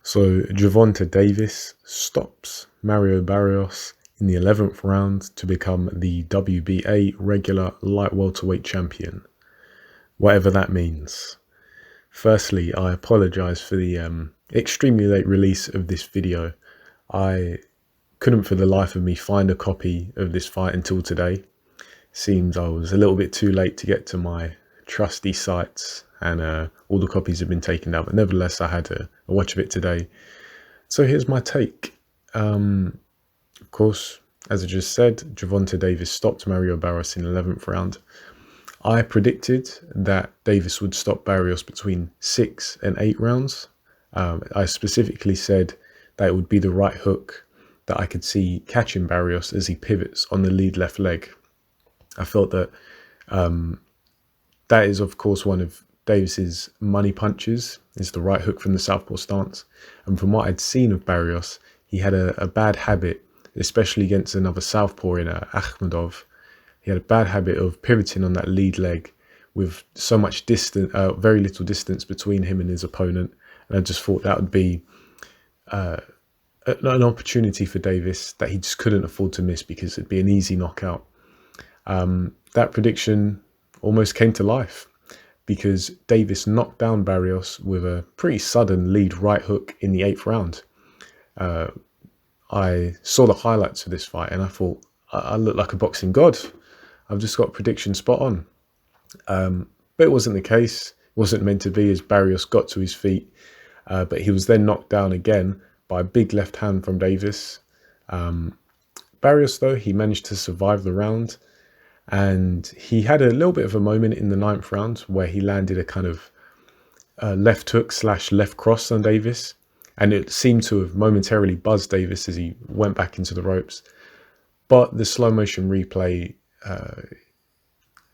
So Gervonta Davis stops Mario Barrios in the 11th round to become the WBA regular light welterweight champion, whatever that means. Firstly, I apologise for the extremely late release of this video. I couldn't for the life of me find a copy of this fight until today. Seems I was a little bit too late to get to my trusty sites, and all the copies have been taken down, but nevertheless I had a watch of it today. So here's my take. Of course, as I just said, Gervonta Davis stopped Mario Barrios in the 11th round. I predicted that Davis would stop Barrios between 6 and 8 rounds. I specifically said that it would be the right hook that I could see catching Barrios as he pivots on the lead left leg. I felt that that is, of course, one of Davis's money punches, is the right hook from the southpaw stance. And from what I'd seen of Barrios, he had a bad habit, especially against another southpaw in Akhmedov. He had a bad habit of pivoting on that lead leg with so much distance, very little distance between him and his opponent. And I just thought that would be an opportunity for Davis that he just couldn't afford to miss, because it'd be an easy knockout. That prediction almost came to life, because Davis knocked down Barrios with a pretty sudden lead right hook in the 8th round. I saw the highlights of this fight and I thought, I look like a boxing god. I've just got a prediction spot on. But it wasn't the case. It wasn't meant to be, as Barrios got to his feet. But he was then knocked down again by a big left hand from Davis. Barrios, though, he managed to survive the round. And he had a little bit of a moment in the 9th round where he landed a kind of left hook / left cross on Davis. And it seemed to have momentarily buzzed Davis as he went back into the ropes. But the slow motion replay,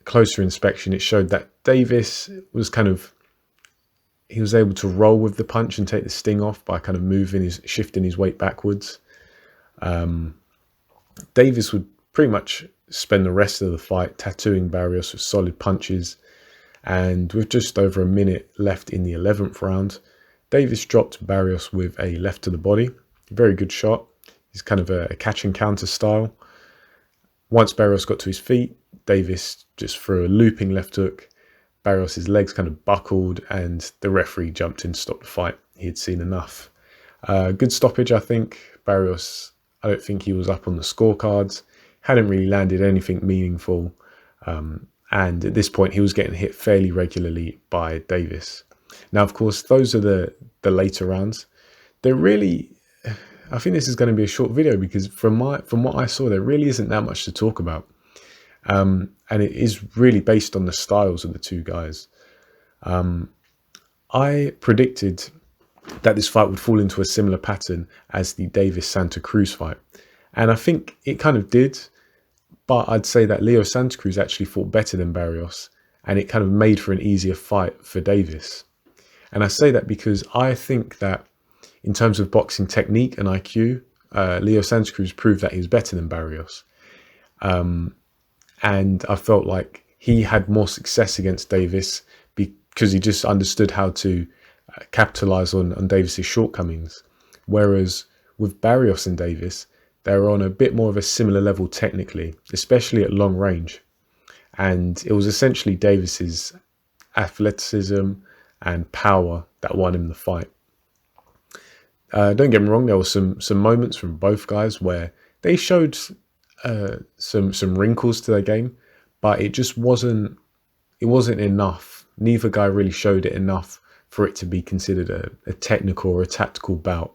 closer inspection, it showed that Davis was he was able to roll with the punch and take the sting off by kind of shifting his weight backwards. Davis would pretty much spend the rest of the fight tattooing Barrios with solid punches. And with just over a minute left in the 11th round, Davis dropped Barrios with a left to the body. Very good shot. He's kind of a catch and counter style. Once Barrios got to his feet, Davis just threw a looping left hook. Barrios' legs kind of buckled and the referee jumped in to stop the fight. He had seen enough. Good stoppage, I think. Barrios, I don't think he was up on the scorecards. Hadn't really landed anything meaningful. And at this point, he was getting hit fairly regularly by Davis. Now, of course, those are the later rounds. They're really, I think this is going to be a short video, because from what I saw, there really isn't that much to talk about. And it is really based on the styles of the two guys. I predicted that this fight would fall into a similar pattern as the Davis-Santa Cruz fight. And I think it kind of did. But I'd say that Leo Santa Cruz actually fought better than Barrios, and it kind of made for an easier fight for Davis. And I say that because I think that in terms of boxing technique and IQ, Leo Santa Cruz proved that he was better than Barrios. And I felt like he had more success against Davis because he just understood how to capitalize on Davis's shortcomings. Whereas with Barrios and Davis, they're on a bit more of a similar level technically, especially at long range. And it was essentially Davis's athleticism and power that won him the fight. Don't get me wrong, there were some moments from both guys where they showed some wrinkles to their game, but it just wasn't enough. Neither guy really showed it enough for it to be considered a technical or a tactical bout.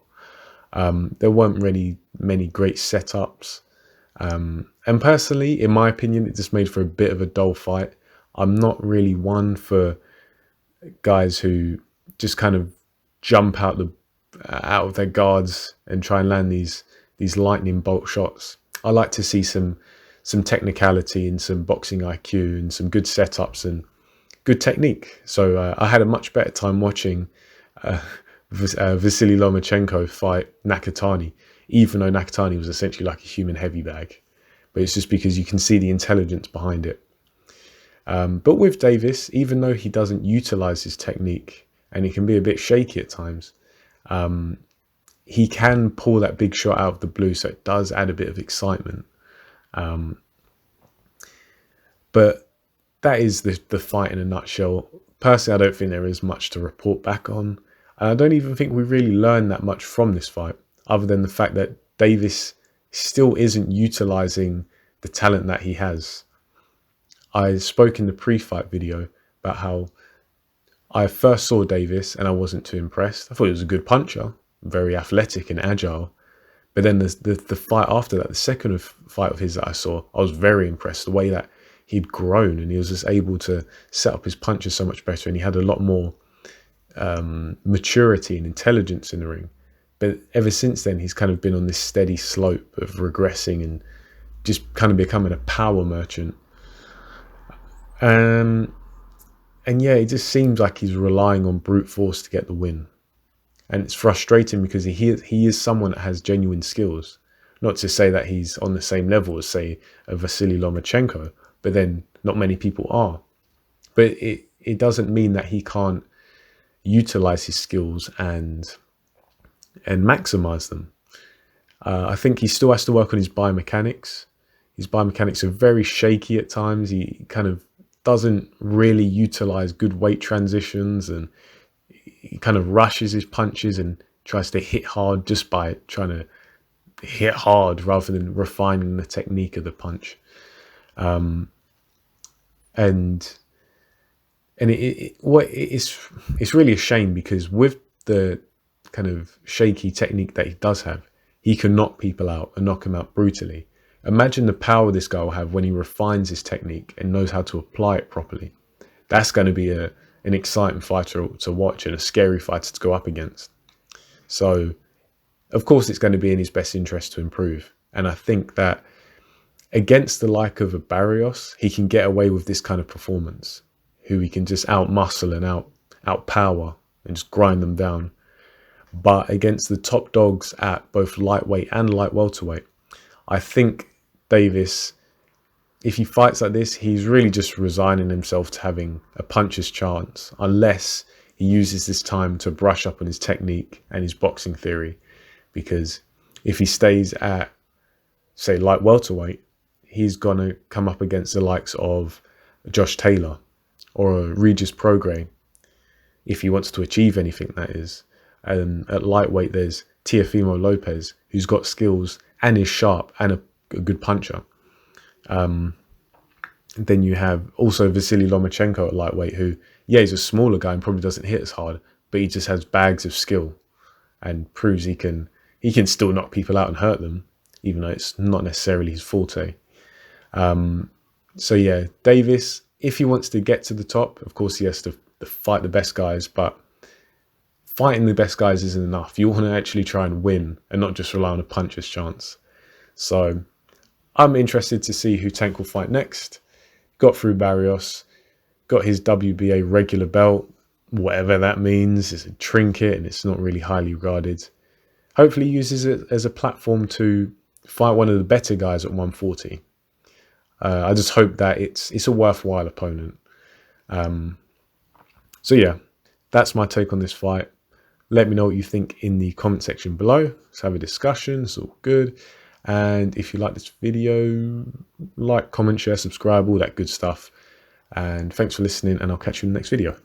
There weren't really many great setups. And personally, in my opinion, it just made for a bit of a dull fight. I'm not really one for guys who just kind of jump out of their guards and try and land these lightning bolt shots. I like to see some technicality and some boxing IQ and some good setups and good technique. So I had a much better time watching Vasily Lomachenko fight Nakatani, even though Nakatani was essentially like a human heavy bag. But it's just because you can see the intelligence behind it. But with Davis, even though he doesn't utilize his technique and he can be a bit shaky at times, he can pull that big shot out of the blue, so it does add a bit of excitement. But that is the fight in a nutshell. Personally, I don't think there is much to report back on. And I don't even think we really learned that much from this fight, other than the fact that Davis still isn't utilizing the talent that he has. I spoke in the pre-fight video about how I first saw Davis and I wasn't too impressed. I thought he was a good puncher, very athletic and agile. But then the fight after that, the second fight of his that I saw, I was very impressed. The way that he'd grown and he was just able to set up his punches so much better, and he had a lot more maturity and intelligence in the ring. But ever since then, he's kind of been on this steady slope of regressing and just kind of becoming a power merchant. And yeah, it just seems like he's relying on brute force to get the win. And it's frustrating because he is someone that has genuine skills. Not to say that he's on the same level as, say, a Vasily Lomachenko, but then not many people are. But it doesn't mean that he can't utilize his skills and maximize them. I think he still has to work on his biomechanics. His biomechanics are very shaky at times. He kind of doesn't really utilize good weight transitions, and he kind of rushes his punches and tries to hit hard just by trying to hit hard rather than refining the technique of the punch. And it's really a shame, because with the kind of shaky technique that he does have, he can knock people out and knock them out brutally. Imagine the power this guy will have when he refines his technique and knows how to apply it properly. That's going to be an exciting fighter to watch and a scary fighter to go up against. So, of course, it's going to be in his best interest to improve. And I think that against the like of a Barrios, he can get away with this kind of performance, who he can just out-muscle and out-power and just grind them down. But against the top dogs at both lightweight and light welterweight, I think Davis, if he fights like this, he's really just resigning himself to having a puncher's chance, unless he uses this time to brush up on his technique and his boxing theory. Because if he stays at, say, light welterweight, he's going to come up against the likes of Josh Taylor or Regis Prograis, if he wants to achieve anything, that is. And at lightweight, there's Teofimo Lopez, who's got skills and is sharp and a good puncher. Then you have also Vasily Lomachenko at lightweight, who, yeah, he's a smaller guy and probably doesn't hit as hard, but he just has bags of skill and proves he can still knock people out and hurt them, even though it's not necessarily his forte. So yeah, Davis, if he wants to get to the top, of course he has to fight the best guys, but fighting the best guys isn't enough. You want to actually try and win and not just rely on a puncher's chance. So I'm interested to see who Tank will fight next. Got through Barrios, got his WBA regular belt, whatever that means. It's a trinket and it's not really highly regarded. Hopefully he uses it as a platform to fight one of the better guys at 140. I just hope that it's a worthwhile opponent. So yeah, that's my take on this fight. Let me know what you think in the comment section below. Let's have a discussion. It's all good. And if you like this video, like, comment, share, subscribe, all that good stuff. And thanks for listening, and I'll catch you in the next video.